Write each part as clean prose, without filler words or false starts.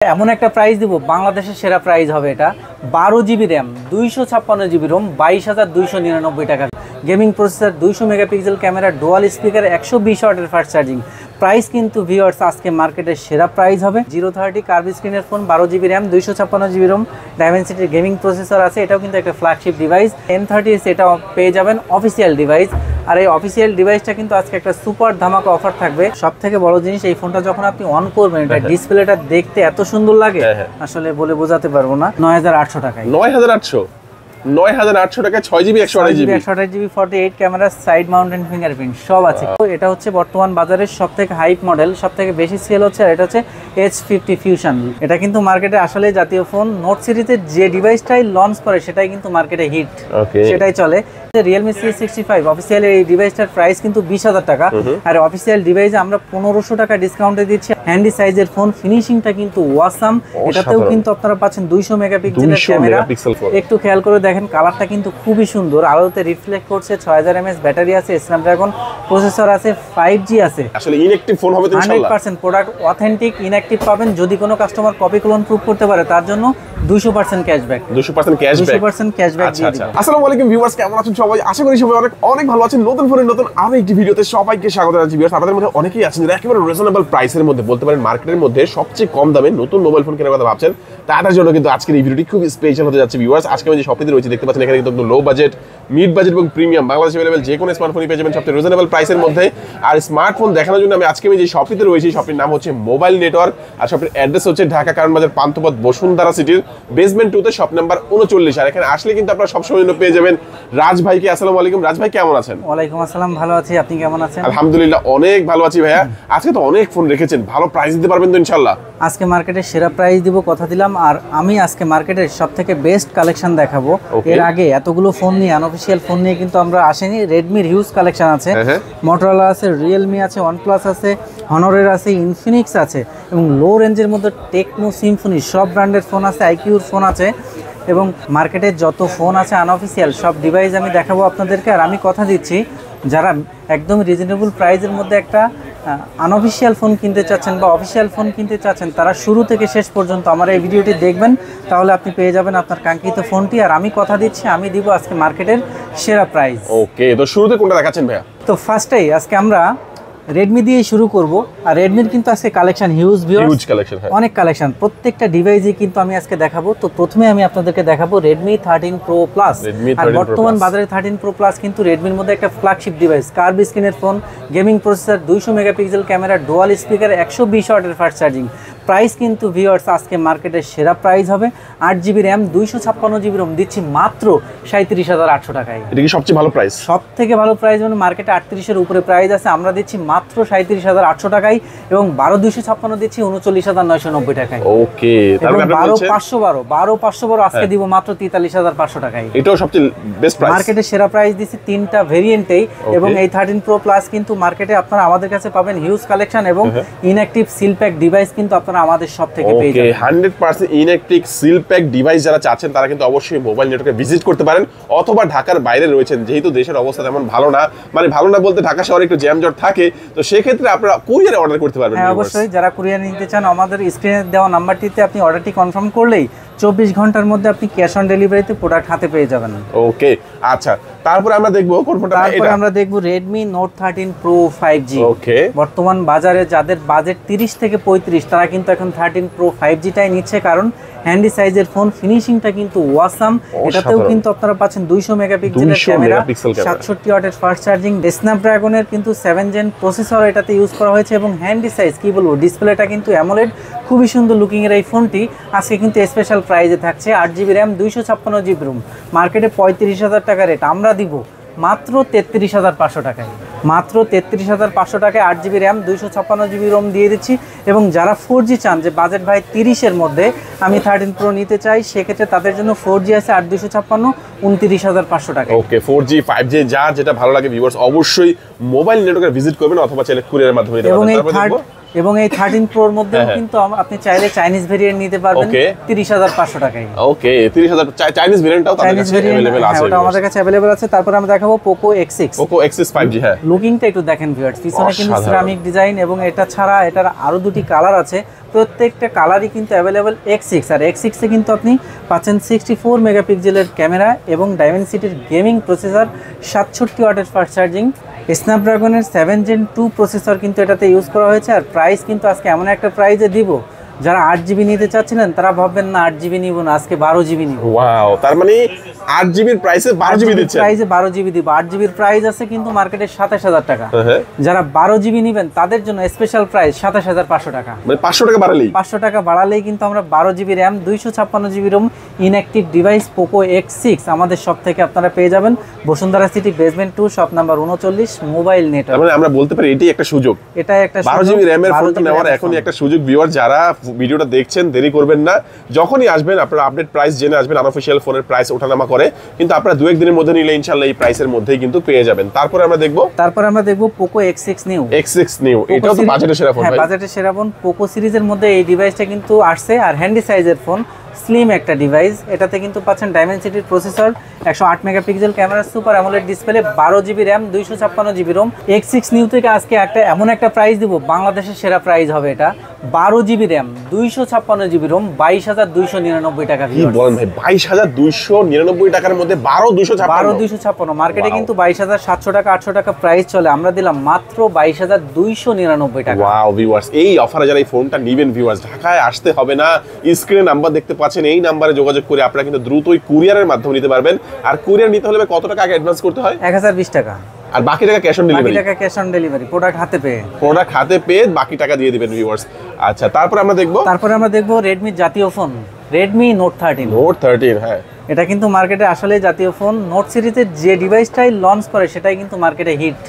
এমন একটা প্রাইস দিব, বাংলাদেশের সেরা প্রাইস হবে এটা। 12 জিবি র্যাম, 256 জিবি রোম, 22,299 টাকা। Gaming processor, 200 megapixel camera, dual speaker, 120 ওয়াটের ফাস্ট চার্জিং। প্রাইস কিন্তু ভিউয়ার্স আজকে মার্কেটের সেরা প্রাইস হবে। 030 কার্ভ স্ক্রিনের phone, 12 GB RAM, 256 GB ROM, ডাইমেনসিটির গেমিং প্রসেসর আছে। এটাও কিন্তু একটা ফ্ল্যাগশিপ ডিভাইস। M30s এটাও পেয়ে যাবেন অফিসিয়াল ডিভাইস। আর এই অফিসিয়াল ডিভাইসটা কিন্তু আজকে একটা সুপার ধামাকা অফার থাকবে। সব থেকে বড় জিনিস, এই ফোনটা যখন আপনি অন করবেন, এটা ডিসপ্লেটা দেখতে এত সুন্দর লাগে, আসলে বলে বোঝাতে পারবো না। 9,800 টাকায়। 9,800 টাকায় 6 GB 128 GB 48 camera, side mountain fingerprint সব আছে। তো এটা হচ্ছে বর্তমান বাজারের সবথেকে হাইপ মডেল, সবথেকে বেশি সেল হচ্ছে। আর এটা হচ্ছে H50 ফিউশন। এটা কিন্তু মার্কেটে আসলে জাতীয় ফোন। নোট সিরিজের যে ডিভাইসটাই লঞ্চ করে সেটাই কিন্তু মার্কেটে হিট, সেটাই চলে। Realme C65 অফিসিয়াল এই ডিভাইসটার প্রাইস কিন্তু 20,000 টাকা। আর অফিসিয়াল ডিভাইসে আমরা 1500 টাকা ডিসকাউন্টে দিচ্ছি। হ্যান্ডি সাইজের ফোন, ফিনিশিংটা কিন্তু ওয়াসাম। এটাতেও কিন্তু আপনারা পাচ্ছেন 200 মেগাপিক্সেলের ক্যামেরা। একটু খেয়াল করে দেখেন, কালারটা কিন্তু খুবই সুন্দর, আলোতে রিফ্লেক্ট করছে। 6000 mAh ব্যাটারি আছে, স্ন্যাপড্রাগন প্রসেসর আছে, 5G আছে। আসলে ইনঅ্যাকটিভ ফোন হবে তো ইনশাআল্লাহ। 100% প্রোডাক্ট অথেন্টিক, ইনঅ্যাকটিভ পাবেন। যদি কোনো কাস্টমার কপি ক্লোন প্রুফ করতে পারে, তার জন্য 200% ক্যাশব্যাক। 200% ক্যাশব্যাক দিয়ে দিব। আসসালামু আলাইকুম ভিউয়ার্স, কেমন আছেন সবাই? আশা করি সবাই অনেক ভালো আছেন। নতুন ফোনের নতুন আরো একটি ভিডিওতে সবাইকে স্বাগত জানাচ্ছি। ভিউয়ার্স, আপনাদের মধ্যে অনেকেই আছেন যারা একেবারে রিজনেবল প্রাইসের মধ্যে, বলতে পারেন মার্কেটের মধ্যে সবচেয়ে কম দামে নতুন মোবাইল ফোন কেনার কথা ভাবছেন। তাদের জন্য কিন্তু আজকের এই ভিডিওটি খুব স্পেশাল হতে যাচ্ছে। ভিউয়ার্স, আজকে আমি যে শপিতে রয়েছে দেখতে পাচ্ছেন, এখানে কিন্তু লো বাজেট, মিড বাজেট এবং প্রিমিয়াম বাংলাদেশে अवेलेबल যে কোনো স্মার্টফোনই পেয়ে যাবেন সবচেয়ে রিজনেবল প্রাইসের মধ্যে। আর স্মার্টফোন দেখানোর জন্য আজকে আমি যে শপিতে রয়েছি, শপির নাম হচ্ছে মোবাইল নেটওয়ার্ক। আর শপির অ্যাড্রেস হচ্ছে ঢাকা কারণ বাজার পান্থপথ বসুন্ধরা সিটির বেসমেন্ট 2 তে শপ নাম্বার 39। আর এখানে আসলে কিন্তু আপনারা সবসময় পেয়ে যাবেন রাজ ভাইকে। আসসালামু আলাইকুম রাজ ভাই, কেমন আছেন? ওয়ালাইকুম আসসালাম, ভালো আছি। আপনি কেমন আছেন? আলহামদুলিল্লাহ অনেক ভালো আছি ভাইয়া। আজকে তো অনেক ফোন রেখেছেন, ভালো প্রাইস দিতে পারবেন তো ইনশাআল্লাহ? আজকে মার্কেটের সেরা প্রাইস দিব, কথা দিলাম। আর আমি আজকে মার্কেটের সবথেকে বেস্ট কালেকশন দেখাবো। এর আগে এতগুলো ফোন নিয়ে, আনঅফিশিয়াল ফোন নিয়ে কিন্তু আমরা আসেনি। রেডমির হিউজ কালেকশন আছে, মোটরোলা আছে, রিয়েলমি আছে, ওয়ানপ্লাস আছে, হনরের আছে, ইনফিনিক্স আছে, এবং লো রেঞ্জের মধ্যে টেকনো, সিম্ফনি সব ব্র্যান্ডের ফোন আছে, আইকিউর ফোন আছে। এবং মার্কেটের যত ফোন আছে আনঅফিশিয়াল সব ডিভাইস আমি দেখাবো আপনাদেরকে। আর আমি কথা দিচ্ছি, যারা একদম রিজনেবল প্রাইসের মধ্যে একটা আনঅফিশিয়াল ফোন কিনতে চাচ্ছেন বা অফিশিয়াল ফোন কিনতে চাচ্ছেন, তারা শুরু থেকে শেষ পর্যন্ত আমার এই ভিডিওটি দেখবেন, তাহলে আপনি পেয়ে যাবেন আপনার কাঙ্ক্ষিত ফোনটি। আর আমি কথা দিচ্ছি, আমি দিব আজকে মার্কেটের সেরা প্রাইস। ওকে, তো শুরুতে কোনটা দেখাচ্ছেন ভাইয়া? তো ফার্স্টেই আজকে আমরা রেডমি দিয়ে শুরু করব। আর রেডমির কিন্তু আজকে কালেকশন হিউজ কালেকশন, অনেক কালেকশন, প্রত্যেকটা ডিভাইসই কিন্তু আমি আজকে দেখাবো। তো প্রথমে আমি আপনাদেরকে দেখাবো রেডমি 13 প্রো প্লাস। আর বর্তমান বাজারে 13 প্রো প্লাস কিন্তু রেডমির মধ্যে একটা ফ্ল্যাগশিপ ডিভাইস। কার্ভ স্ক্রিনের phone, gaming processor, 200 megapixel camera, dual speaker, 120 ওয়াটের ফাস্ট চার্জিং। প্রাইস কিন্তু ভিউয়ার্স আজকে মার্কেটের সেরা প্রাইস হবে। 8 জিবি র্যাম, 256 জিবি রোম দিচ্ছি মাত্র 37,800 টাকায়। এটা কি সবচেয়ে ভালো প্রাইস? সব থেকে ভালো প্রাইস, মানে মার্কেটে 38-এর উপরে প্রাইস আছে, আমরা দিচ্ছি মাত্র 37,800 টাকায়। এবং 12,256 দিচ্ছি 39,990 টাকায়। ওকে, তাহলে 12,512 আজকে দিব মাত্র 43,500 টাকায়। এটাও সবচেয়ে বেস্ট প্রাইস। মার্কেটে সেরা প্রাইস দিচ্ছি তিনটা ভেরিয়েন্টেই। এবং এই 13 প্রো প্লাস কিন্তু মার্কেটে আপনারা আমাদের কাছে পাবেন হিউজ কালেকশন এবং ইনঅ্যাকটিভ সিল প্যাক ডিভাইস কিন্তু আপনারা আমাদের সব থেকে পেয়ে যাবেন। 100% ইনঅ্যাকটিভ সিল প্যাক ডিভাইস যারা চাচ্ছেন, তারা কিন্তু অবশ্যই মোবাইল নেটওয়ার্কে ভিজিট করতে পারেন, অথবা ঢাকার বাইরে রয়েছেন, যেহেতু দেশের অবস্থা তেমন ভালো না, মানে ভালো না বলতে ঢাকা শহরে একটু জ্যাম জট থাকে, তো সেই ক্ষেত্রে আপনারা কুরিয়ারে অর্ডার করতে পারবেন। হ্যাঁ, অবশ্যই যারা কুরিয়ার নিতে চান, আমাদের স্ক্রিনে দেওয়া নাম্বারটিতে আপনি অর্ডারটি কনফার্ম করলেই 24 ঘন্টার মধ্যে আপনি ক্যাশ অন ডেলিভারিতে প্রোডাক্ট হাতে পেয়ে যাবেন। ওকে, আচ্ছা, তারপরে আমরা দেখব কোন ফোনটা? তারপরে আমরা দেখব Redmi Note 13 Pro 5G। ওকে, বর্তমান বাজারে যাদের বাজেট 30 থেকে 35, তারা কিন্তু এখন 13 Pro 5G টাই নিচ্ছে, কারণ হ্যান্ডি সাইজের ফোন, ফিনিশিংটা কিন্তু ওয়াসাম। এটাতেও কিন্তু আপনারা পাচ্ছেন 200 মেগাপিক্সেলের ক্যামেরা, 67 ওয়াটের ফাস্ট চার্জিং, স্ন্যাপড্রাগনের কিন্তু 7 জেন প্রসেসর এটাতে ইউজ করা হয়েছে। এবং হ্যান্ডি সাইজ কি বলবো, ডিসপ্লেটা কিন্তু অ্যামোলেড, খুবই সুন্দর লুকিং এর এই ফোনটি আজকে কিন্তু স্পেশাল প্রাইজে থাকছে। 8 জিবি র্যাম, 256 জিবি রোম, মার্কেটে 35,000 টাকা রেট, আমরা দিব মাত্র 33,500 টাকায়। মাত্র 33,500 টাকায় 8 জিবি র্যাম, 256 জিবি রোম দিয়ে দিচ্ছি। এবং যারা 4G চান, যে বাজেট ভাই 30-এর মধ্যে আমি 13 প্রো নিতে চাই, সেক্ষেত্রে তাদের জন্য 4G আছে 8,256, 29,500 টাকা। ওকে, 4G 5G যা যেটা ভালো লাগে ভিউয়ার্স অবশ্যই মোবাইল নেটওয়ার্কে ভিজিট করবেন, অথবা চাইলে কুরিয়ারের মাধ্যমে নিতে পারেন। এবং এই এবং এই 13 প্রোর মধ্যেও কিন্তু আপনি চাইলে চাইনিজ ভেরিয়েন্ট নিতে পারবেন 30,500 টাকায়। ওকে 30,000 চাইনিজ ভেরিয়েন্টটাও তাদের কাছে अवेलेबल আছে। ওটা আমাদের কাছে अवेलेबल আছে। তারপর আমরা দেখাবো Poco X6। Poco X6 5G। হ্যাঁ, লুকিংটা একটু দেখেন ভিউয়ার্স, পিছনে কিন্তু সিরামিক ডিজাইন এবং এটা ছাড়া এটার আরো দুটি কালার আছে, প্রত্যেকটা কালারই কিন্তু अवेलेबल X6। আর X6 এ কিন্তু আপনি পাচ্ছেন 64 মেগাপিক্সেলের ক্যামেরা এবং ডাইমেনসিটির গেমিং প্রসেসর, 67 ওয়াটের ফাস্ট চার্জিং, স্ন্যাপড্রাগনের 7 Gen 2 প্রসেসর কিন্তু এটাতে ইউজ করা হয়েছে। আর প্রাইস কিন্তু আজকে এমন একটা প্রাইসে দিব, যারা 8GB নিতে চাচ্ছিলেন তারা ভাববেন না 8GB নিব না, আজকে 12GB নিব। ওয়াও, তার মানে 8GB এর প্রাইসে 12GB দিচ্ছেন? প্রাইসে 12GB দিব। 8GB এর প্রাইস আছে কিন্তু মার্কেটে 27000 টাকা। যারা 12GB নেবেন তাদের জন্য স্পেশাল প্রাইস 27500 টাকা। মানে 500 টাকা বাড়ালেই 500 টাকা বাড়ালেই কিন্তু আমরা 12GB RAM 256GB ROM inactive device Poco X6 আমাদের শপ থেকে আপনারা পেয়ে যাবেন। Bashundhara city basement 2 shop number 39 mobile network. মানে আমরা বলতে পারি এটাই একটা সুযোগ, এটাই একটা 12GB RAM এর ফোনটা নেওয়ার এখনই একটা সুযোগ। ভিউয়ার যারা ভিডিওটা দেখছেন দেরি করবেন না, যখনই আসবেন আপনারা আপডেট প্রাইস জেনে আসবেন। আনঅফিশিয়াল ফোনের প্রাইস ওঠানামা করে, কিন্তু আপনারা 2-1 দিনের মধ্যে নিলে ইনশাআল্লাহ এই প্রাইসের মধ্যেই কিন্তু পেয়ে যাবেন। তারপরে আমরা দেখব Poco X6 new. X6 new এটাও তো বাজেটের সেরা ফোন। হ্যাঁ, বাজেটের সেরা ফোন। পোকো সিরিজের মধ্যে এই ডিভাইসটা কিন্তু আসছে, আর হ্যান্ডি সাইজের ফোন, স্লিম একটা ডিভাইস। এটাতে কিন্তু পাচ্ছেন ডাইমেনসিটির processor, 108 megapixel camera, super AMOLED display, 12GB RAM 256GB ROM। X6 new থেকে আজকে এমন একটা প্রাইস দিব, বাংলাদেশের সেরা প্রাইস হবে এটা। 12GB RAM 256GB ROM 22,299 টাকা। কি বলেন ভাই, 22,299 টাকার মধ্যে 12,256? মার্কেটে কিন্তু 22,700 টাকা 800 টাকা প্রাইস চলে, আমরা দিলাম মাত্র 22,299 টাকা। ওয়াও ভিউয়ার্স, এই অফারে যারা এই ফোনটা নেবেন ভিউয়ার্স, ঢাকায় আসতে হবে না, স্ক্রিনে নাম্বার দেখতে পাচ্ছেন, এই নাম্বারে যোগাযোগ করে আপনারা কিন্তু দ্রুতই কুরিয়ারের মাধ্যমে নিতে পারবেন। আর কুরিয়ার নিতে হলে কত টাকা আগে অ্যাডভান্স করতে হয়? 1020 টাকা। আর বাকি টাকা ক্যাশ অন ডেলিভারি? বাকি টাকা ক্যাশ অন ডেলিভারি, প্রোডাক্ট হাতে পেয়ে বাকি টাকা দিয়ে দিবেন ভিউয়ার্স। আচ্ছা, তারপরে আমরা দেখব Redmi জাতীয় ফোন, Redmi Note 13। হ্যাঁ, এটা কিন্তু মার্কেটে আসলে জাতীয় ফোন। নোট সিরিজের যে ডিভাইসটাই লঞ্চ করে সেটাই কিন্তু মার্কেটে হিট,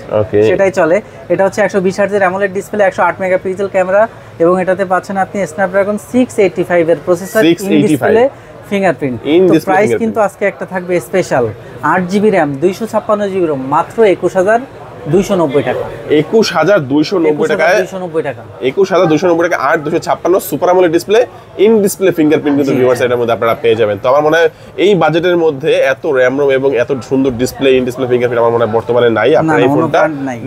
সেটাই চলে। এটা হচ্ছে 120 হার্টজের অ্যামোলেড ডিসপ্লে, 108 মেগাপিক্সেল ক্যামেরা এবং এটাতে পাচ্ছেন আপনি স্ন্যাপড্রাগন 685 এর প্রসেসর, ইন ডিসপ্লে ফিঙ্গারপ্রিন্ট। তো প্রাইস কিন্তু আজকে একটা থাকবে special, 8GB RAM 256GB ROM মাত্র 21,290 টাকা। 21,290 টাকায় 21,290 টাকা 8/256 super AMOLED display, in display fingerprint কিন্তু ভিউয়ার্স এটার মধ্যে আপনারা পেয়ে যাবেন। তো আমার মনে হয় এই বাজেটের মধ্যে এত RAM ROM এবং এত সুন্দর ডিসপ্লে, ইন ডিসপ্লে ফিঙ্গারপ্রিন্ট আমার মনে হয় বর্তমানে নাই। আপনারা এই ফোনটা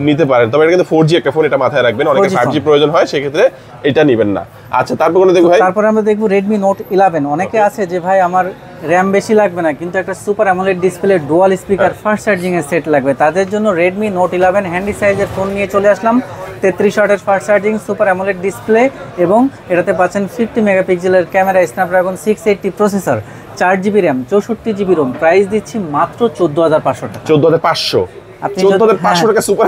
নিতে পারেন, তবে এটা কিন্তু 4G একটা ফোন, এটা মাথায় রাখবেন। অনেকে 5G প্রয়োজন হয়, সেক্ষেত্রে এটা নেবেন না। আচ্ছা, তারপর আমরা দেখব Redmi Note 11। অনেকে আছে যে ভাই আমার RAM বেশি লাগবে না, কিন্তু একটা super AMOLED display, dual speaker, fast charging এর সেট লাগবে, তাদের জন্য Redmi Note 11 হ্যান্ডি সাইজের ফোন নিয়ে চলে আসলাম। 33 ওয়াটের fast charging, super AMOLED display এবং এটাতে পাচ্ছেন 50 মেগাপিক্সেলের camera, Snapdragon 680 processor, 4GB RAM 64GB ROM। Price দিচ্ছি মাত্র 14,500 টাকা। 14,500 টাকা সুপার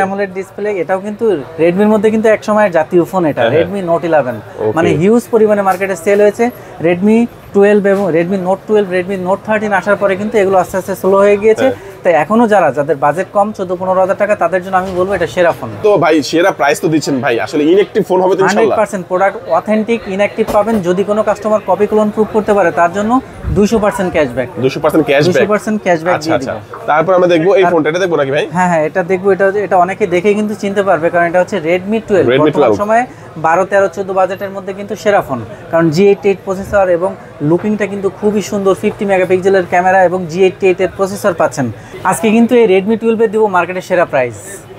অ্যামোলেড ডিসপ্লে। এটাও কিন্তু রেডমির মধ্যে কিন্তু এক সময়ের জাতীয় ফোন এটা, Redmi Note 11। মানে হিউজ পরিমাণে মার্কেটে সেল হয়েছে। Redmi 12 এবং Redmi Note 12, Redmi Note 13 আসার পরে কিন্তু এগুলো আস্তে আস্তে স্লো হয়ে গিয়েছে। তাই এখনো যাদের বাজেট কম 14-15 টাকা, তাদের জন্য আমি বলবো এটা সেরা ফোন। তো ভাই সেরা প্রাইস তো দিচ্ছেন ভাই, আসলে ইনঅ্যাকটিভ ফোন হবে তো ইনশাআল্লাহ? 100% প্রোডাক্ট অথেন্টিক, ইনঅ্যাকটিভ পাবেন। যদি কোনো কাস্টমার কপি ক্লোন প্রুফ করতে পারে তার জন্য 200% ক্যাশব্যাক। 200% ক্যাশব্যাক দিয়ে দিব। তারপর আমরা দেখব এই ফোনটা, এটা দেখব নাকি ভাই? হ্যাঁ, এটা দেখব। এটা অনেকে দেখে কিন্তু চিনতে পারবে, কারণ এটা হচ্ছে Redmi 12। বর্তমান সময়ে 12, 13, 14 বাজেটের মধ্যে কিন্তু সেরা ফোন, কারণ G88 প্রসেসর এবং লুকিংটা কিন্তু খুবই সুন্দর। 50 মেগাপিক্সেলের ক্যামেরা এবং G88 এর প্রসেসর পাচ্ছেন। আজকে কিন্তু এই Redmi 12 এর দিব মার্কেটের সেরা প্রাইস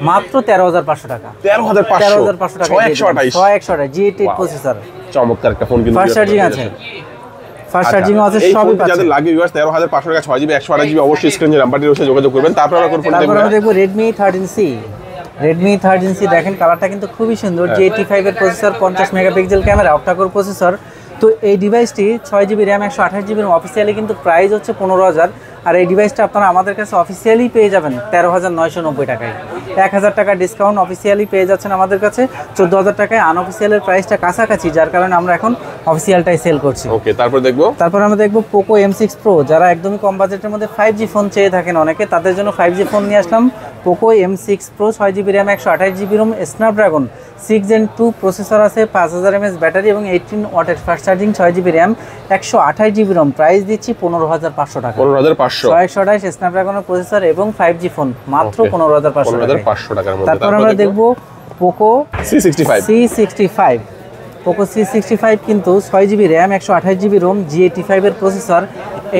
মাত্র 13,500 টাকা। 13,500 টাকা 628 G88 প্রসেসর। চমৎকার একটা ফোন, কিন্তু ফাস্ট চার্জিং আছে, ফাস্ট চার্জিং আছে, সবই পাচ্ছেন। যাদের লাগে ভিউয়ার্স 13,500 টাকা 6GB 128GB অবশ্যই স্ক্রিনে নাম্বারটি রয়েছে, যোগাযোগ করবেন। তারপর আমরা কোন ফোন দেখব? আমরা দেখব Redmi 13C। Redmi 13C দেখেন কালারটা কিন্তু খুবই সুন্দর। G85 এর processor, 50 megapixel camera, octa-core processor. তো এই ডিভাইসটি 6GB RAM 128GB ROM, officially কিন্তু প্রাইস হচ্ছে 15,000। আর এই ডিভাইসটা আপনারা আমাদের কাছে অফিসিয়ালি পেয়ে যাবেন 13,990 টাকায়। 1,000 টাকা ডিসকাউন্ট অফিসিয়ালি পেয়ে যাচ্ছেন আমাদের কাছে 14,000 টাকায়। আনঅফিসিয়ালের প্রাইসটা কাছাকাছি, যার কারণে আমরা এখন অফিসিয়ালটাই সেল করছি। ওকে, তারপর আমরা দেখব Poco M6 Pro। যারা একদমই কম বাজেটের মধ্যে 5G ফোন চেয়ে থাকেন অনেকে, তাদের জন্য 5G ফোন নিয়ে আসলাম। Poco M6 Pro 6GB RAM 128GB ROM, Snapdragon 6 Gen 2 processor আছে, 5000 mAh ব্যাটারি এবং 18 ওয়াটের fast charging, 6GB RAM 128GB ROM। Price দিচ্ছি 15,500 টাকা। 128 স্ন্যাপড্রাগনের প্রসেসর এবং 5G ফোন মাত্র 15,500 টাকার মধ্যে। তারপর আমরা দেখব পোকো C65 পোকো C65 কিন্তু 6GB RAM 128GB Rome G85 এর প্রসেসর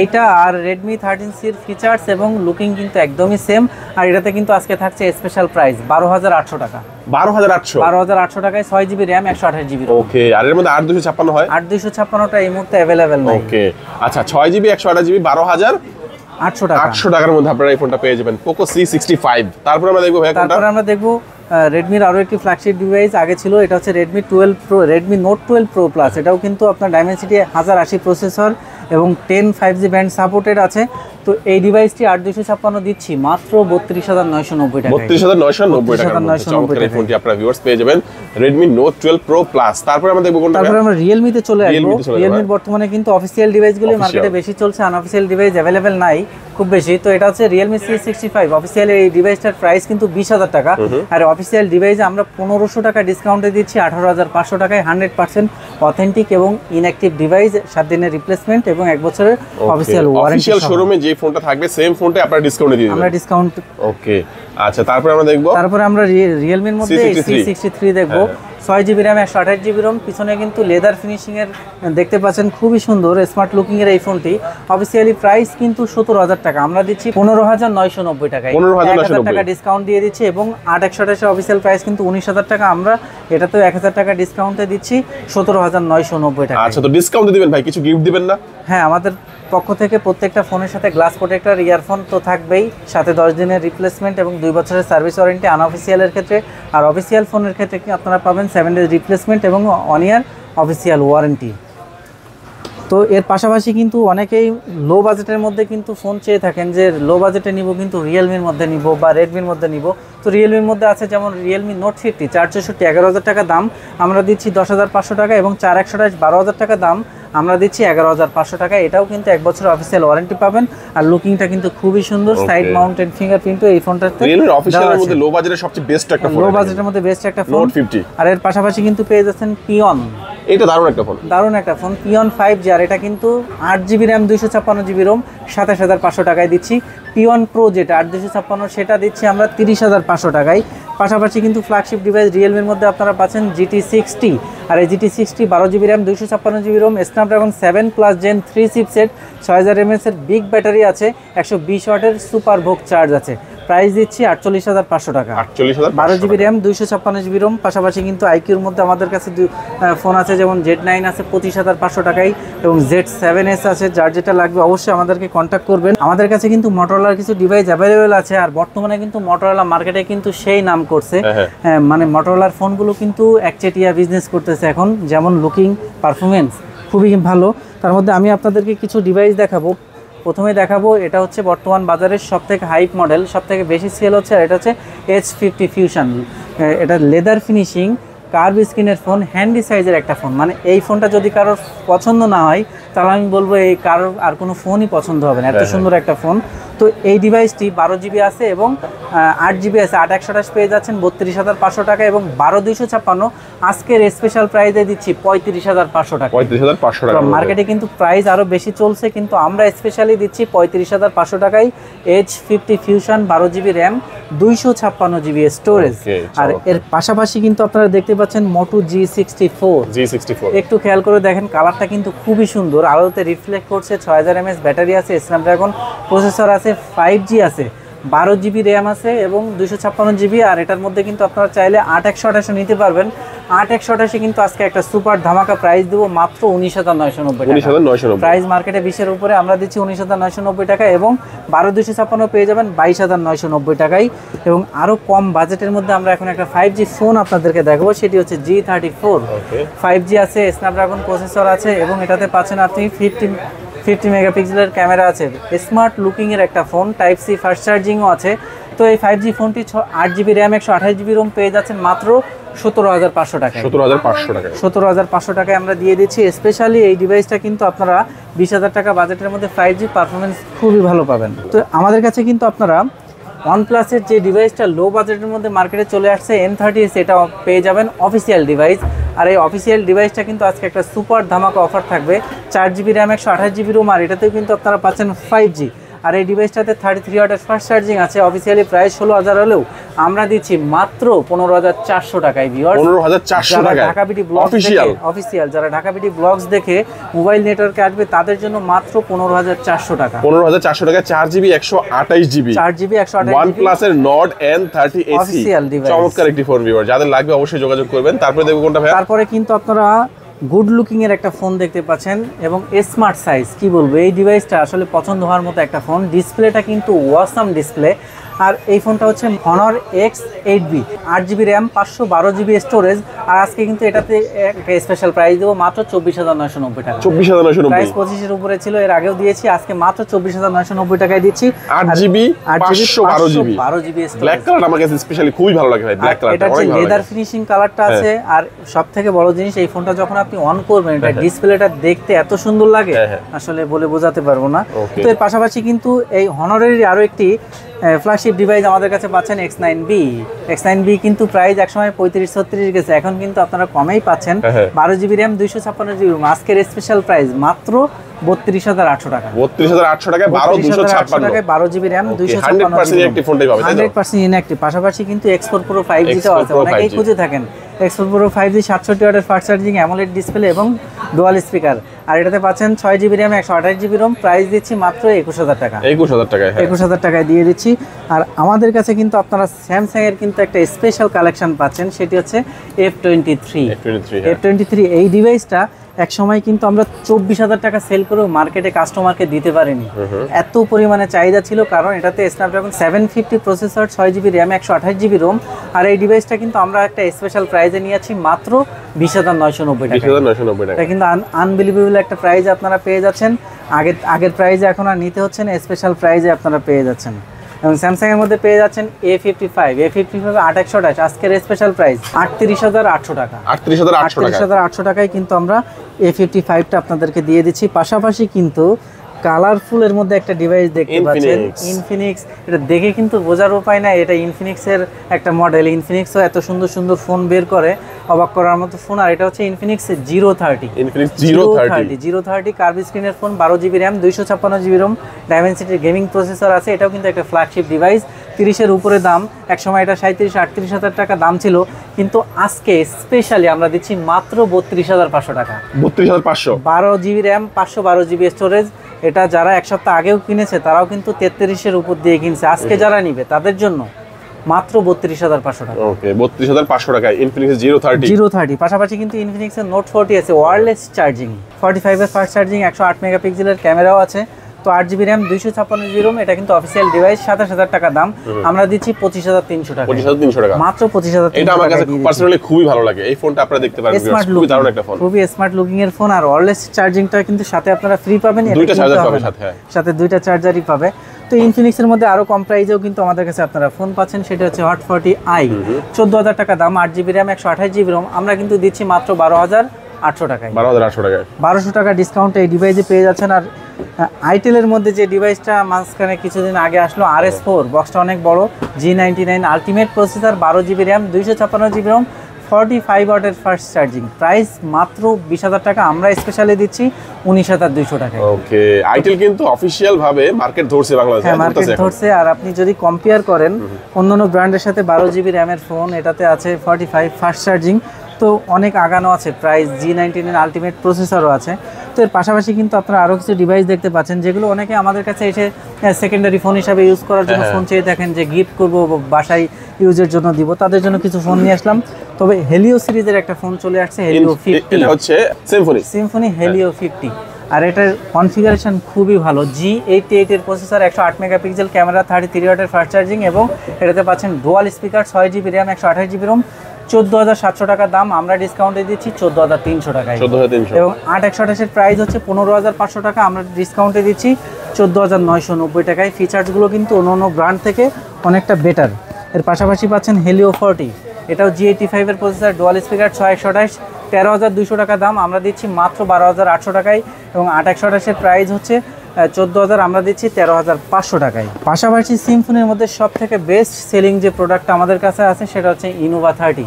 এইটা, আর রেডমি 13Cর ফিচার্স এবং লুকিং কিন্তু একদমই সেম। আর এটাতে কিন্তু আজকে থাকছে স্পেশাল প্রাইস 12,800 টাকা। 12,800 টাকায় 6GB র্যাম 128GB রোম। ওকে, আর এর মধ্যে 8256 হয়? 8256টা এই মুহূর্তে अवेलेबल নাই। ওকে, আচ্ছা 6GB 128GB 12,800 টাকা। 800 টাকার মধ্যে আপনারা এই ফোনটা পেয়ে যাবেন, পোকো C65। তারপর আমরা দেখব ভাই কোনটা? তারপর আমরা দেখব রেডমির আরো একটি ফ্ল্যাগশিপ ডিভাইস আগে ছিল, এটা হচ্ছে Redmi 12 pro, Redmi note 12 pro plus. এটাও কিন্তু আপনার ডাইমেনসিটি 1080 প্রসেসর এবং 10 5G ব্যান্ড সাপোর্টেড আছে। তো এই ডিভাইসটি 8256 দিচ্ছি মাত্র 32,990 টাকা। 32,990 টাকা এই ফোনটি আপনারা ভিউয়ার্স পেয়ে যাবেন, রেডমি নোট 12 প্রো প্লাস। তারপর আমরা দেখব কোনটা? তারপর আমরা রিয়েলমি তে চলে আসব। রিয়েলমির বর্তমানে কিন্তু অফিশিয়াল ডিভাইসগুলো মার্কেটে বেশি চলছে, আনঅফিশিয়াল ডিভাইস अवेलेबल নাই খুব বেশি। তো এটা হচ্ছে রিয়েলমি C65। অফিশিয়াল এই ডিভাইসটার প্রাইস কিন্তু 20,000 টাকা, আর অফিশিয়াল ডিভাইসে আমরা 1500 টাকা ডিসকাউন্টে দিচ্ছি 18,500 টাকায়। 100% অথেন্টিক এবং ইনঅ্যাক্টিভ ডিভাইস, 7 দিনের রিপ্লেসমেন্ট এবং 1 বছরের অফিশিয়াল ওয়ারেন্টি। অফিশিয়াল শোরুমে যে ফোনটা থাকবে সেম ফোনটা আপনারা ডিসকাউন্টে দিয়ে দিবেন। আমরা ডিসকাউন্ট। ওকে, আচ্ছা তারপর আমরা দেখব, তারপর আমরা রিয়েলমির মধ্যে C63 দেখব। 6GB র্যাম 128GB রোম, পিছনে কিন্তু লেদার ফিনিশিং এর দেখতে পাচ্ছেন, খুবই সুন্দর স্মার্ট লুকিং এর এই ফোনটি। অফিশিয়ালি প্রাইস কিন্তু 17,000 টাকা, আমরা দিচ্ছি 15,990 টাকায়। 15,000 টাকা ডিসকাউন্ট দিয়ে দিচ্ছি এবং 8/128 অফিশিয়াল প্রাইস কিন্তু 19,000 টাকা, আমরা এটাতেও 1,000 টাকা ডিসকাউন্টে দিচ্ছি 17,990 টাকা। আচ্ছা, তো ডিসকাউন্ট দিবেন ভাই, কিছু গিফট দিবেন না? হ্যাঁ, আমাদের পক্ষ থেকে প্রত্যেকটা ফোনের সাথে গ্লাস প্রোটেক্টর, ইয়ারফোন তো থাকবেই, সাথে 10 দিনের রিপ্লেসমেন্ট এবং 2 বছরের সার্ভিস ওয়ারেন্টি আনঅফিশিয়ালের ক্ষেত্রে। আর অফিসিয়াল ফোনের ক্ষেত্রে কি আপনারা পাবেন 7 ডেজ রিপ্লেসমেন্ট এবং 1 ইয়ার অফিসিয়াল ওয়ারেন্টি। তো এর পাশাপাশি কিন্তু অনেকেই লো বাজেটের মধ্যে কিন্তু ফোন চেয়ে থাকেন যে লো বাজেটে নিব কিন্তু রিয়েলমির মধ্যে নিব বা রেডমির মধ্যে নিব। তো রিয়েলমির মধ্যে আছে যেমন রিয়েলমি নোট 50 464 11,000 টাকা দাম, আমরা দিচ্ছি 10,500 টাকা, এবং 4128 12,000 টাকা দাম, আমরা দিচ্ছি 11,500 টাকা। এটাও কিন্তু 1 বছর অফিসিয়াল ওয়ারেন্টি পাবেন। আর লুকিংটা কিন্তু খুবই সুন্দর, সাইড মাউন্টেড ফিঙ্গারপ্রিন্টও এই ফোনটাতে। রিয়েলমির অফিসিয়ালের মধ্যে লো বাজেটের সবচেয়ে বেস্ট একটা ফোন, লো বাজেটের মধ্যে বেস্ট একটা ফোন নোট 50। আর এর পাশাপাশি কিন্তু পেয়ে যাচ্ছেন পিয়ন। এটা দারুণ একটা ফোন, দারুণ একটা ফোন, পিয়ন 5G। আর এটা কিন্তু 8GB র্যাম 256GB রোম 27,500 টাকায় দিচ্ছি। পিয়ন প্রো যেটা 8/256 সেটা দিচ্ছি আমরা 30,500 টাকায়। পাশাপাশি কিন্তু ফ্ল্যাগশিপ ডিভাইস রিয়েলমির মধ্যে আপনারা পাচ্ছেন GT60। আর এই GT60 12GB RAM 256GB ROM, Snapdragon 7+ Gen 3 chipset, 6000 mAh এর বিগ ব্যাটারি আছে, 120 ওয়াটের সুপার ভোগ চার্জ আছে। প্রাইস দিচ্ছি 48,500 টাকা। 12GB RAM 256GB Rome. পাশাপাশি কিন্তু আইকিউর মধ্যে আমাদের কাছে ফোন আছে, যেমন Z9 আছে 25,500 টাকায় এবং Z7S আছে। যার যেটা লাগবে অবশ্যই আমাদেরকে কন্ট্যাক্ট করবেন। আমাদের কাছে কিন্তু মোটরোলার কিছু ডিভাইস অ্যাভেলেবেল আছে। আর বর্তমানে কিন্তু মোটরোলা মার্কেটে কিন্তু সেই নাম করছে, মানে মোটরোলার ফোনগুলো কিন্তু একচেটিয়া বিজনেস করতেছে এখন, যেমন লুকিং, পারফরমেন্স খুবই ভালো। তার মধ্যে আমি আপনাদেরকে কিছু ডিভাইস দেখাবো। প্রথমে দেখাবো এটা হচ্ছে বর্তমান বাজারের সবথেকে হাইপ মডেল, সবথেকে বেশি সেল হচ্ছে, আর এটা হচ্ছে H50 ফিউশন। এটা লেদার ফিনিশিং, কার্ভ স্ক্রিনের ফোন, হ্যান্ডি সাইজের একটা ফোন। মানে এই ফোনটা যদি কারোর পছন্দ না হয় তাহলে আমি বলবো এই কারোর আর কোনো ফোনই পছন্দ হবে না, এত সুন্দর একটা ফোন। তো এই ডিভাইসটি 12GB আছে এবং 8GB আছে, 8/128 পেয়ে যাচ্ছেন 32,500 টাকা এবং 12,256 আজকের স্পেশাল প্রাইসে দিচ্ছি 35,500 টাকা। 35,500 টাকা। মার্কেটে কিন্তু প্রাইস আরও বেশি চলছে, কিন্তু আমরা স্পেশালি দিচ্ছি 35,500 টাকায়। H50 fusion 12GB RAM 256GB storage. আর এর পাশাপাশি কিন্তু আপনারা দেখতে পাচ্ছেন মোটো G64। একটু খেয়াল করে দেখেন, কালারটা কিন্তু খুবই সুন্দর, আলোতে রিফ্লেক্ট করছে। 6000 mAh ব্যাটারি আছে, স্ন্যাপড্রাগন প্রসেসর আছে, 5G আছে, 12GB র্যাম আছে এবং 256GB। আর এটার মধ্যে কিন্তু আপনারা চাইলে 8/128 নিতে পারবেন। 8/128 কিন্তু আজকে একটা সুপার ধামাকা প্রাইস দেবো মাত্র 19,990 টাকা। প্রাইস মার্কেটে 20-এর উপরে, আমরা দিচ্ছি 19,990 টাকা এবং 12,256 পেয়ে যাবেন 22,990 টাকায়। এবং আরও কম বাজেটের মধ্যে আমরা এখন একটা 5G ফোন আপনাদেরকে দেখাবো, সেটি হচ্ছে G34। 5G আছে, স্ন্যাপড্রাগন প্রসেসর আছে এবং এটাতে পাচ্ছেন আপনি 50 মেগাপিক্সেলের ক্যামেরা আছে, স্মার্ট লুকিংয়ের একটা ফোন, টাইপ সি ফাস্ট চার্জিংও আছে। তো এই 5G ফোনটি 8GB র্যাম 128GB রোম পেয়ে যাচ্ছেন মাত্র 17,500 টাকা। 17,500 টাকায় আমরা দিয়ে দিচ্ছি। স্পেশালি এই ডিভাইসটা কিন্তু আপনারা 20,000 টাকা বাজেটের মধ্যে 5G পারফরমেন্স খুবই ভালো পাবেন। তো আমাদের কাছে কিন্তু আপনারা OnePlus-এর যে ডিভাইসটা লো বাজেটের মধ্যে মার্কেটে চলে আসছে N30, সেটা পেয়ে যাবেন অফিসিয়াল ডিভাইস। আর এই অফিসিয়াল ডিভাইসটা কিন্তু আজকে একটা সুপার ধামাকা অফার থাকবে, 4GB র্যাম 128GB রোম। আর এটাতেও কিন্তু আপনারা পাচ্ছেন 5G। আর এই ডিভাইসটাতে 33 ওয়াটের ফাস্ট চার্জিং আছে। অফিসিয়ালি প্রাইস 16,000 হলেও আমরা দিচ্ছি মাত্র 15,400 টাকায় ভিউয়ার্স। 15,400 টাকায় ঢাকা বিডি ব্লগস অফিসিয়াল যারা ঢাকা বিডি ব্লগস দেখে মোবাইল নেটওয়ার্কে আসবে তাদের জন্য মাত্র 15,400 টাকা। 15,400 টাকায় 4GB 128GB 4GB 128GB OnePlus এর Nord N30 AC official device. চমৎকার একটি ফোন ভিউয়ার, যাদের লাগবে অবশ্যই যোগাযোগ করবেন। তারপরে দেখো কোনটা ভাই? তারপরে কিন্তু আপনারা গুড লুকিং এর একটা ফোন দেখতে পাচ্ছেন এবং স্মার্ট সাইজ। কি বলবো, এই ডিভাইসটা আসলে পছন্দ হওয়ার মতো একটা ফোন। ডিসপ্লেটা কিন্তু ওয়াসাম ডিসপ্লে। আর এই ফোনটা হচ্ছে Honor X8B, 8GB RAM, 512GB storage. আর আজকে কিন্তু এটাতে একটা স্পেশাল প্রাইস দেবো মাত্র 24,990 টাকা। 24,990 প্রাইস 25 এর উপরে ছিল, এর আগেও দিয়েছি, আজকে মাত্র 24,990 টাকায় দিচ্ছি। 8GB 512GB storage. Black colour আমার কাছে স্পেশালি খুবই ভালো লাগে ভাই, ব্ল্যাক কালারটা এটা যে লেদার ফিনিশিং কালারটা আছে। আর সবথেকে বড় জিনিস, এই ফোনটা যখন আপনি অন করবেন এটা ডিসপ্লেটা দেখতে এত সুন্দর লাগে আসলে বলে বোঝাতে পারবো না। তো এর পাশাপাশি কিন্তু এই Honor'েরই আরো একটি ফ্ল্যাগশিপ ডিভাইস আমাদের কাছে পাচ্ছেন X9B কিন্তু প্রাইস একসময় 35-36 গেছে, এখন কিন্তু আপনারা কমেই পাচ্ছেন। 12GB RAM, 256GB ROM. আজকের স্পেশাল প্রাইস মাত্র 32,800 টাকা। 32,800 টাকায় 12,256 টাকায় 12GB র্যাম, 256GB একটি ফোনটাই পাবেন, 100% ইনঅ্যাক্টিভ। পাশাপাশি কিন্তু X4 Pro 5G টাও আছে, অনেকেই খুঁজে থাকেন। X4 Pro 5G 67 ওয়াটের ফাস্ট চার্জিং, অ্যামোলেড ডিসপ্লে এবং ডুয়াল স্পিকার। আর এটাতে পাচ্ছেন 6GB RAM, 128GB Rome. Price দিচ্ছি মাত্র 21,000 টাকা। 21,000 টাকায় 21,000 টাকায় দিয়ে দিচ্ছি। আর আমাদের কাছে কিন্তু আপনারা স্যামসাং এর কিন্তু একটা স্পেশাল কালেকশন পাচ্ছেন, সেটি হচ্ছে F23। এই ডিভাইসটা এক সময় কিন্তু আমরা 24,000 টাকা সেল করেও মার্কেটে কাস্টমারকে দিতে পারিনি, এত পরিমাণে চাহিদা ছিল। কারণ এটাতে Snapdragon 750 processor, 6GB RAM, 128GB ROM. আর এই ডিভাইসটা কিন্তু আমরা একটা স্পেশাল প্রাইজে নিয়েছি মাত্র 20,990 টাকা। 20,990 টাকা, এটা কিন্তু আনবিলিভেবল একটা প্রাইজে আপনারা পেয়ে যাচ্ছেন। আগের প্রাইজে এখন আর নিতে হচ্ছে না, স্পেশাল প্রাইজে আপনারা পেয়ে যাচ্ছেন। এবং স্যামসাং এর মধ্যে পেয়ে যাচ্ছেন A55 8/128। আজকের স্পেশাল প্রাইস 38,800 টাকা। 38,800 টাকায় কিন্তু আমরা A55টা আপনাদেরকে দিয়ে দিচ্ছি। পাশাপাশি কিন্তু কালারফুলের মধ্যে একটা ডিভাইস দেখতে পাচ্ছেন, ইনফিনিক্স। এটা দেখে কিন্তু বোঝার উপায় নাই এটা ইনফিনিক্সের একটা মডেল। ইনফিনিক্সও এত সুন্দর সুন্দর ফোন বের করে, অবাক করার মতো ফোন। আর এটা হচ্ছে ইনফিনিক্স 030 কার্ভ স্ক্রিনের phone, 12GB RAM, 256GB ROM, ডাইমেনসিটির গেমিং প্রসেসর আছে। এটাও কিন্তু একটা ফ্ল্যাগশিপ ডিভাইস। 30-এর উপরে দাম, একসময় এটা 37-38 টাকা দাম ছিল, কিন্তু আজকে স্পেশালি আমরা দিচ্ছি মাত্র 32,500 টাকা। 32,500, 12GB র্যাম, 512GB স্টোরেজ। এটা যারা এক সপ্তাহ আগেও কিনেছে তারাও কিন্তু 33-এর উপর দিয়ে কিনছে। আজকে যারা নিবে তাদের জন্য মাত্র 32,500 টাকা। ওকে, 32,500 টাকায় ইনফিনিক্স 030। পাশাপাশি কিন্তু ইনফিনিক্সের নোট 40 আছে, ওয়্যারলেস চার্জিং, 45 এর ফাস্ট চার্জিং, 108 মেগাপিক্সেলের ক্যামেরাও আছে। তো 8GB র্যাম, 256GB রোম। এটা কিন্তু অফিসিয়াল ডিভাইস, 27,000 টাকা দাম। আমরা দিচ্ছি 25,300 টাকা। 25,300 টাকা, মাত্র 25,300 টাকা। এটা আমার কাছে পার্সোনালি খুবই ভালো লাগে। এই ফোনটা আপনারা দেখতে পারেন, খুবই দারুণ একটা ফোন, খুবই স্মার্ট লুকিং এর ফোন। আর ওয়্যারলেস চার্জিংটা কিন্তু সাথে আপনারা ফ্রি পাবেন, দুইটা চার্জার পাবেন সাথে দুইটা চার্জারই পাবে। তো ইনফিনিক্স এর মধ্যে আরো কম প্রাইসেও কিন্তু আমাদের কাছে আপনারা ফোন পাচ্ছেন, সেটা হচ্ছে হট 40i, 14,000 টাকা দাম, 8GB র্যাম, 128GB রোম। আমরা কিন্তু দিচ্ছি মাত্র 12,800 টাকায়। 1200 টাকা ডিসকাউন্টে এই ডিভাইসে পেয়ে যাচ্ছেন। আর আইটেলের মধ্যে যে ডিভাইসটা মাঝখানে কিছুদিন আগে আসলো, RS4, বক্সটা অনেক বড়, G99 ultimate processor, 12GB RAM, 256GB Rome, 45 ওয়াটের ফাস্ট চার্জিং। প্রাইস মাত্র 20,000 টাকা। আমরা স্পেশালি দিচ্ছি 19,200 টাকা। ওকে, আইটেল কিন্তু অফিশিয়াল ভাবে মার্কেট ধরছে বাংলাদেশে। হ্যাঁ, মার্কেট ধরছে। আর আপনি যদি কম্পেয়ার করেন অন্যান্য ব্র্যান্ডের সাথে, 12GB র্যামের ফোন, এটাতে আছে 45 ফাস্ট চার্জিং, তো অনেক আগানো আছে। প্রাইস G99 আলটিমেট প্রসেসরও আছে। তো এর পাশাপাশি কিন্তু আপনারা আরও কিছু ডিভাইস দেখতে পাচ্ছেন, যেগুলো অনেকে আমাদের কাছে এসে সেকেন্ডারি ফোন হিসাবে ইউজ করার জন্য ফোন চেয়ে দেখেন, যে গিফট করবো, বাসায় ইউজের জন্য দিব, তাদের জন্য কিছু ফোন নিয়ে আসলাম। তবে হেলিও সিরিজের একটা ফোন চলে আসছে, হেলিও 50। এটা হচ্ছে সিম্ফনি হেলিও 50। আর এটার কনফিগারেশন খুবই ভালো। G88 এর প্রসেসর, 108 মেগাপিক্সেল ক্যামেরা, 33 ওয়াটের ফাস্ট চার্জিং, এবং এটাতে পাচ্ছেন dual speaker, 6GB RAM, 128GB Rome, 14,700 টাকা দাম। আমরা ডিসকাউন্টে দিচ্ছি 14,300 টাকায়। এবং 8/128 এর প্রাইস হচ্ছে 15,500 টাকা। আমরা ডিসকাউন্টে দিচ্ছি 14,990 টাকায়। ফিচার্সগুলো কিন্তু অন্য ব্র্যান্ড থেকে অনেকটা বেটার। এর পাশাপাশি পাচ্ছেন হেলিও 40, এটাও G85 এর প্রসেসর, ডুয়াল স্পিকার, 6/128, 13,200 টাকা দাম। আমরা দিচ্ছি মাত্র 12,800 টাকায়। এবং 8/128 এর প্রাইস হচ্ছে 14,000, আমরা দিচ্ছি 13,500 টাকায়। পাশাপাশি সিম্ফনির মধ্যে সব থেকে বেস্ট সেলিং যে প্রোডাক্টটা আমাদের কাছে আছে সেটা হচ্ছে ইনোভা 30।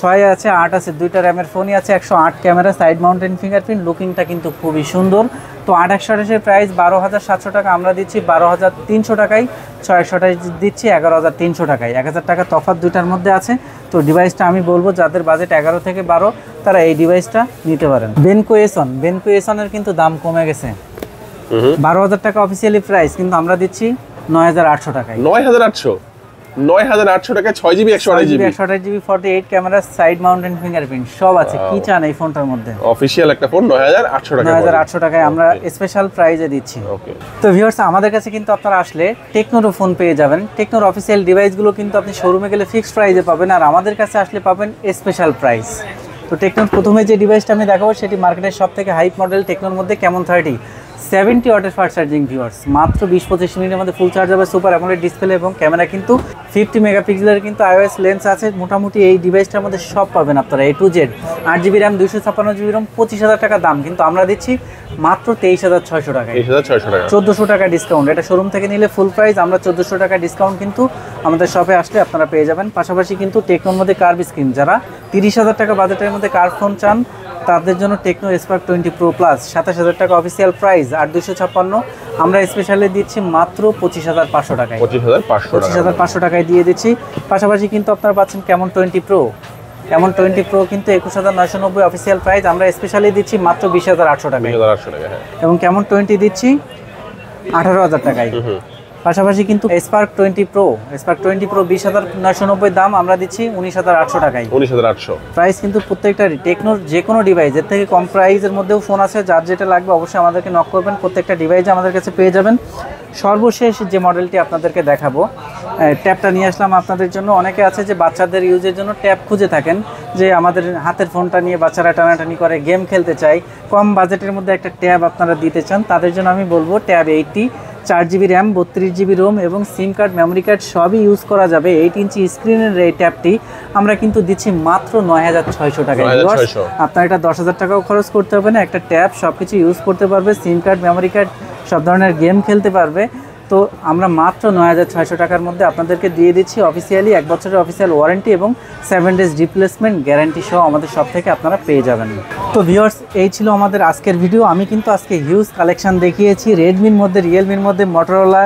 6 আছে, 8 আছে, 2টা র্যামের ফোনই আছে, 108 ক্যামেরা, সাইড মাউন্টেন ফিঙ্গারপ্রিন্ট, লুকিংটা কিন্তু খুবই সুন্দর। তো 8/128 প্রাইস 12,700 টাকা, আমরা দিচ্ছি 12,300 টাকায়। 6/128 দিচ্ছি 11,300 টাকায়। 1,000 টাকা তফাৎ দুইটার মধ্যে আছে। তো ডিভাইসটা আমি বলবো যাদের বাজেট 11 থেকে 12 তারা এই ডিভাইসটা নিতে পারেন। বেনকো এসনের কিন্তু দাম কমে গেছে। 12,000 টাকা অফিসিয়ালি প্রাইস, কিন্তু আমরা দিচ্ছি 9,800 টাকায়। 9,800 টাকায় 6GB 128GB 48 camera, side mountain fingerprint সব আছে। কি চান এই ফোনটার মধ্যে? অফিশিয়াল একটা ফোন 9,800 টাকা। 9,800 টাকায় আমরা স্পেশাল প্রাইজে দিচ্ছি। তো ভিউয়ার্স, আমাদের কাছে কিন্তু আপনারা আসলে টেকনোর ফোন পেয়ে যাবেন। টেকনোর অফিসিয়াল ডিভাইসগুলো কিন্তু আপনি শোরুমে গেলে ফিক্সড প্রাইজে পাবেন, আর আমাদের কাছে আসলে পাবেন স্পেশাল প্রাইস। তো টেকনোর প্রথমে যে ডিভাইসটা আমি দেখাবো সেটি মার্কেটের সব থেকে হাইপ মডেল টেকনোর মধ্যে ক্যামন 30 70 ওয়াটের ফাস্ট চার্জিং। ভিউয়ার্স, মাত্র 20-25 মিনিটের মধ্যে ফুল চার্জ হবে। সুপার অ্যামোলেড ডিসপ্লে এবং ক্যামেরা কিন্তু 50 মেগাপিক্সেলের কিন্তু iOS লেন্স আছে। মোটামুটি এই ডিভাইসটার মধ্যে সব পাবেন আপনারা A to Z। 8GB RAM, 256GB ROM, 25,000 টাকা দাম, কিন্তু আমরা দিচ্ছি মাত্র 23,600 টাকায়। 1400 টাকা ডিসকাউন্ট। এটা শোরুম থেকে নিলে ফুল প্রাইস, আমরা 1400 টাকা ডিসকাউন্ট কিন্তু আমাদের শপে আসলে আপনারা পেয়ে যাবেন। পাশাপাশি কিন্তু টেকনোর মধ্যে কার্ভ স্ক্রিন, যারা 30,000 টাকা বাজেটের মধ্যে কার্ভ ফোন চান তাদের জন্য টেকনো স্পার্ক 20 Pro Plus 27,000 টাকা অফিসিয়াল প্রাইস। 8,256 আমরা স্পেশালি দিচ্ছি মাত্র 25,500 টাকায়। 25,500 টাকায় দিয়ে দিচ্ছি। পাশাপাশি কিন্তু আপনারা পাচ্ছেন ক্যামন 20 Pro। ক্যামন 20 Pro কিন্তু 21,990 অফিসিয়াল প্রাইস, আমরা স্পেশালি দিচ্ছি মাত্র 20,800 টাকায়। এবং ক্যামন 20 দিচ্ছি 18,000 টাকায়। পাশাপাশি কিন্তু স্পার্ক 20 Pro 20,990 দাম, আমরা দিচ্ছি 19,800 টাকায়। 19,800 প্রাইস কিন্তু প্রত্যেকটা টেকনোর যে কোনো ডিভাইস এর থেকে কম প্রাইসের মধ্যেও ফোন আছে। যার যেটা লাগবে অবশ্যই আমাদেরকে নক করবেন, প্রত্যেকটা ডিভাইসে আমাদের কাছে পেয়ে যাবেন। সর্বশেষ যে মডেলটি আপনাদেরকে দেখাবো, ট্যাবটা নিয়ে আসলাম আপনাদের জন্য। অনেকে আছে যে বাচ্চাদের ইউজের জন্য ট্যাব খুঁজে থাকেন, যে আমাদের হাতের ফোনটা নিয়ে বাচ্চারা টানাটানি করে গেম খেলতে চায়, কম বাজেটের মধ্যে একটা ট্যাব আপনারা দিতে চান, তাদের জন্য আমি বলবো tab 80, 4GB RAM, 32GB Rome এবং সিম কার্ড, মেমোরি কার্ড সবই ইউজ করা যাবে। 8 ইঞ্চি স্ক্রিনের এই ট্যাবটি আমরা কিন্তু দিচ্ছি মাত্র 9,600 টাকায়। আপনার এটা 10,000 টাকাও খরচ করতে হবে না, একটা ট্যাব সব কিছু ইউজ করতে পারবে, সিম কার্ড, মেমোরি কার্ড সব ধরনের গেম খেলতে পারবে। তো আমরা মাত্র 9,600 টাকার মধ্যে আপনাদেরকে দিয়ে দিচ্ছি অফিসিয়ালি 1 বছরের অফিসিয়াল ওয়ারেন্টি এবং 7 ডেজ রিপ্লেসমেন্ট গ্যারান্টি সহ আমাদের সব থেকে আপনারা পেয়ে যাবেন। তো ভিউয়ার্স, এই ছিল আমাদের আজকের ভিডিও। আমি কিন্তু আজকে হিউজ কালেকশন দেখিয়েছি, রেডমির মধ্যে, রিয়েলমির মধ্যে, মোটরোলা,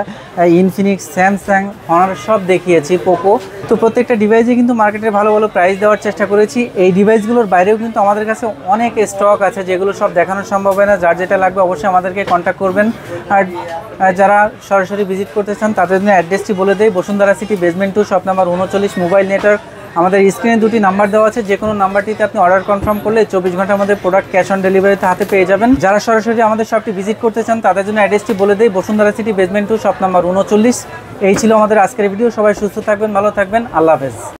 ইনফিনিক্স, স্যামসাং, হনার সব দেখিয়েছি, পোকো। তো প্রত্যেকটা ডিভাইসে কিন্তু মার্কেটের ভালো ভালো প্রাইস দেওয়ার চেষ্টা করেছি। এই ডিভাইসগুলোর বাইরেও কিন্তু আমাদের কাছে অনেক স্টক আছে যেগুলো সব দেখানো সম্ভব হয় না। যার যেটা লাগবে অবশ্যই আমাদেরকে কন্ট্যাক্ট করবেন। আর যারা সরাসরি ভিজিট করতে চান তাদের জন্য অ্যাড্রেসটি বলে দেই, Bashundhara city basement 2 shop number 39, mobile network. আমাদের স্ক্রিনে 2টি নাম্বার দেওয়া আছে, যে কোনো নাম্বারটিতে আপনি অর্ডার কনফার্ম করলে 24 ঘন্টার মধ্যে প্রোডাক্ট ক্যাশ অন ডেলিভারিতে হাতে পেয়ে যাবেন। যারা সরাসরি আমাদের শপটি ভিজিট করতে চান তাদের জন্য অ্যাড্রেসটি বলে দেই, Bashundhara city basement 2 shop number 39। এই ছিল আমাদের আজকের ভিডিও। সবাই সুস্থ থাকবেন, ভালো থাকবেন, আল্লাহ হাফেজ।